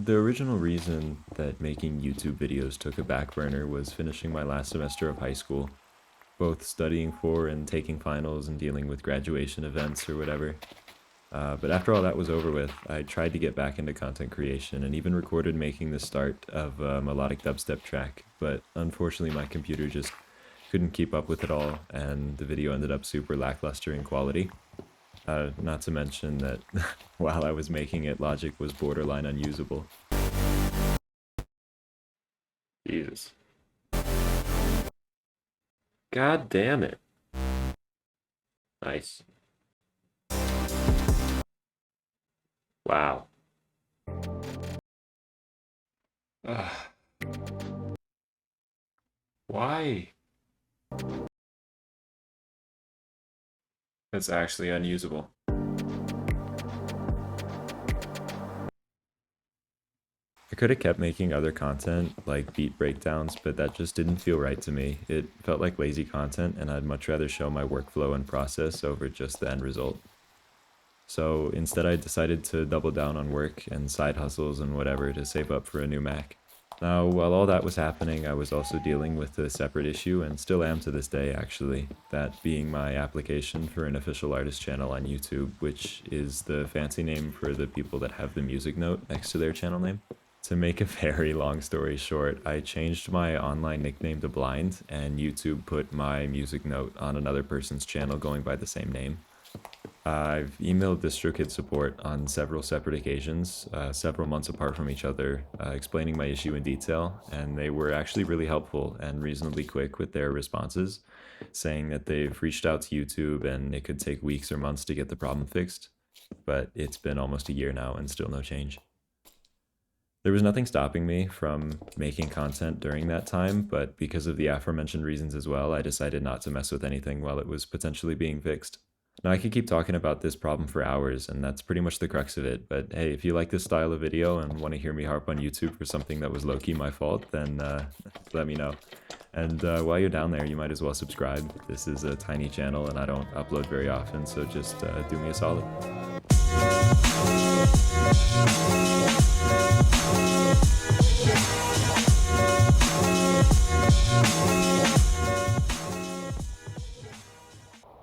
The original reason that making YouTube videos took a back burner was finishing my last semester of high school, both studying for and taking finals and dealing with graduation events or whatever. But after all that was over with, I tried to get back into content creation and even recorded making the start of a melodic dubstep track, but unfortunately my computer just couldn't keep up with it all, and the video ended up super lackluster in quality. Not to mention that while I was making it, Logic was borderline unusable. Jesus. God damn it. Nice. Wow. Ugh. Why? That's actually unusable. I could have kept making other content, like beat breakdowns, but that just didn't feel right to me. It felt like lazy content, and I'd much rather show my workflow and process over just the end result. So instead I decided to double down on work and side hustles and whatever to save up for a new Mac. Now, while all that was happening, I was also dealing with a separate issue, and still am to this day actually, that being my application for an official artist channel on YouTube, which is the fancy name for the people that have the music note next to their channel name. To make a very long story short, I changed my online nickname to Blind, and YouTube put my music note on another person's channel going by the same name. I've emailed DistroKid support on several separate occasions, several months apart from each other, explaining my issue in detail, and they were actually really helpful and reasonably quick with their responses, saying that they've reached out to YouTube and it could take weeks or months to get the problem fixed, but it's been almost a year now and still no change. There was nothing stopping me from making content during that time, but because of the aforementioned reasons as well, I decided not to mess with anything while it was potentially being fixed. Now, I could keep talking about this problem for hours, and that's pretty much the crux of it, but hey, if you like this style of video and want to hear me harp on YouTube for something that was low-key my fault, then let me know. And while you're down there, you might as well subscribe. This is a tiny channel, and I don't upload very often, so just do me a solid.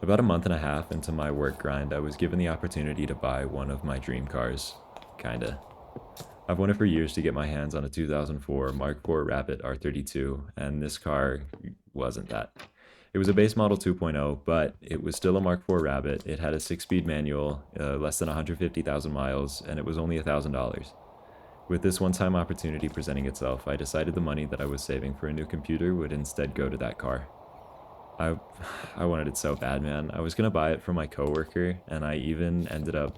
About a month and a half into my work grind, I was given the opportunity to buy one of my dream cars. Kinda. I've wanted for years to get my hands on a 2004 Mark IV Rapid R32, and this car wasn't that. It was a base model 2.0, but it was still a Mark IV Rabbit. It had a 6-speed manual, less than 150,000 miles, and it was only $1,000. With this one-time opportunity presenting itself, I decided the money that I was saving for a new computer would instead go to that car. I I wanted it so bad, man. I was gonna buy it from my coworker, and I even ended up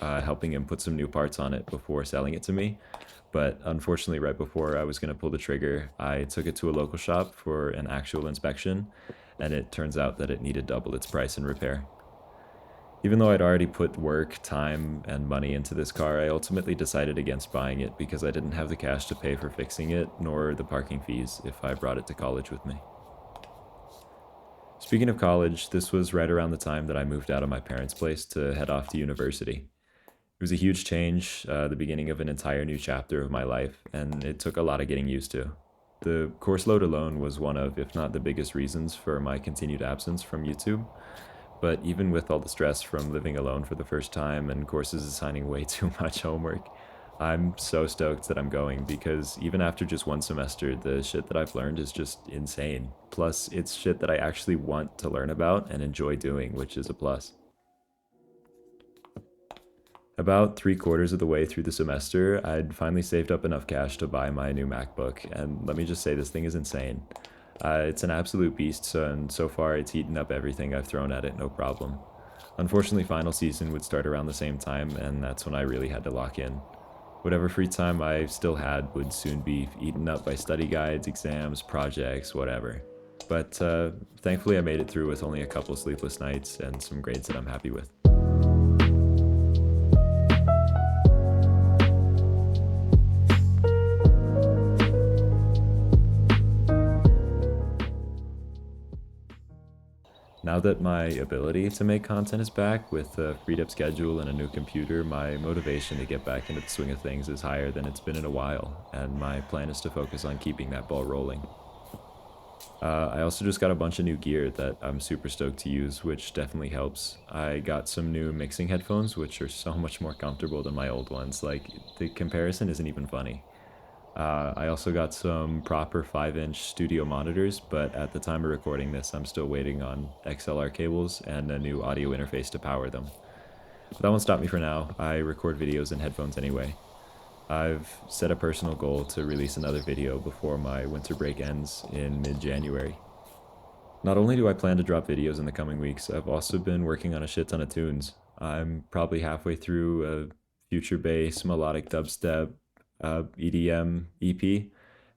helping him put some new parts on it before selling it to me. But unfortunately, right before I was gonna pull the trigger, I took it to a local shop for an actual inspection, and it turns out that it needed double its price in repair. Even though I'd already put work, time, and money into this car, I ultimately decided against buying it because I didn't have the cash to pay for fixing it, nor the parking fees if I brought it to college with me. Speaking of college, this was right around the time that I moved out of my parents' place to head off to university. It was a huge change, the beginning of an entire new chapter of my life, and it took a lot of getting used to. The course load alone was one of, if not the biggest reasons for my continued absence from YouTube, but even with all the stress from living alone for the first time and courses assigning way too much homework, I'm so stoked that I'm going because even after just one semester, the shit that I've learned is just insane. Plus, it's shit that I actually want to learn about and enjoy doing, which is a plus. About 3/4 of the way through the semester, I'd finally saved up enough cash to buy my new MacBook, and let me just say this thing is insane. It's an absolute beast, and so far it's eaten up everything I've thrown at it, no problem. Unfortunately, final season would start around the same time, and that's when I really had to lock in. Whatever free time I still had would soon be eaten up by study guides, exams, projects, whatever. But thankfully I made it through with only a couple sleepless nights and some grades that I'm happy with. Now that my ability to make content is back with a freed up schedule and a new computer, my motivation to get back into the swing of things is higher than it's been in a while, and my plan is to focus on keeping that ball rolling. I also just got a bunch of new gear that I'm super stoked to use, which definitely helps. I got some new mixing headphones, which are so much more comfortable than my old ones. Like, the comparison isn't even funny. I also got some proper 5-inch studio monitors, but at the time of recording this, I'm still waiting on XLR cables and a new audio interface to power them. But that won't stop me for now. I record videos in headphones anyway. I've set a personal goal to release another video before my winter break ends in mid-January. Not only do I plan to drop videos in the coming weeks, I've also been working on a shit ton of tunes. I'm probably halfway through a future bass, melodic dubstep, EDM EP,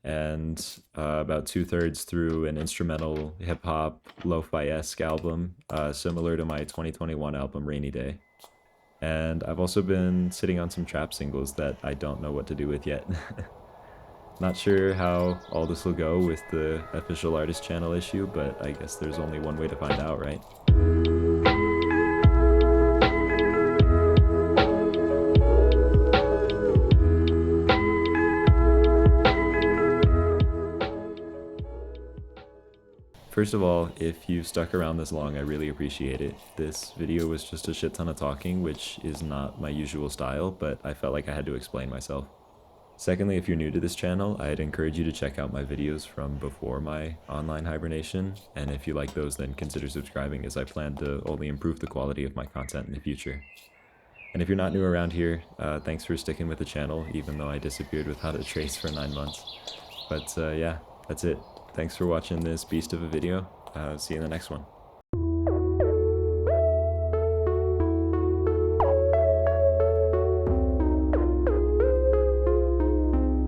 and about 2/3 through an instrumental hip hop lo-fi esque album, similar to my 2021 album Rainy Day. And I've also been sitting on some trap singles that I don't know what to do with yet. Not sure how all this will go with the official artist channel issue, but I guess there's only one way to find out, right? First of all, if you've stuck around this long, I really appreciate it. This video was just a shit ton of talking, which is not my usual style, but I felt like I had to explain myself. Secondly, if you're new to this channel, I'd encourage you to check out my videos from before my online hibernation, and if you like those, then consider subscribing, as I plan to only improve the quality of my content in the future. And if you're not new around here, thanks for sticking with the channel, even though I disappeared without a trace for 9 months. But yeah, that's it. Thanks for watching this beast of a video. See you in the next one.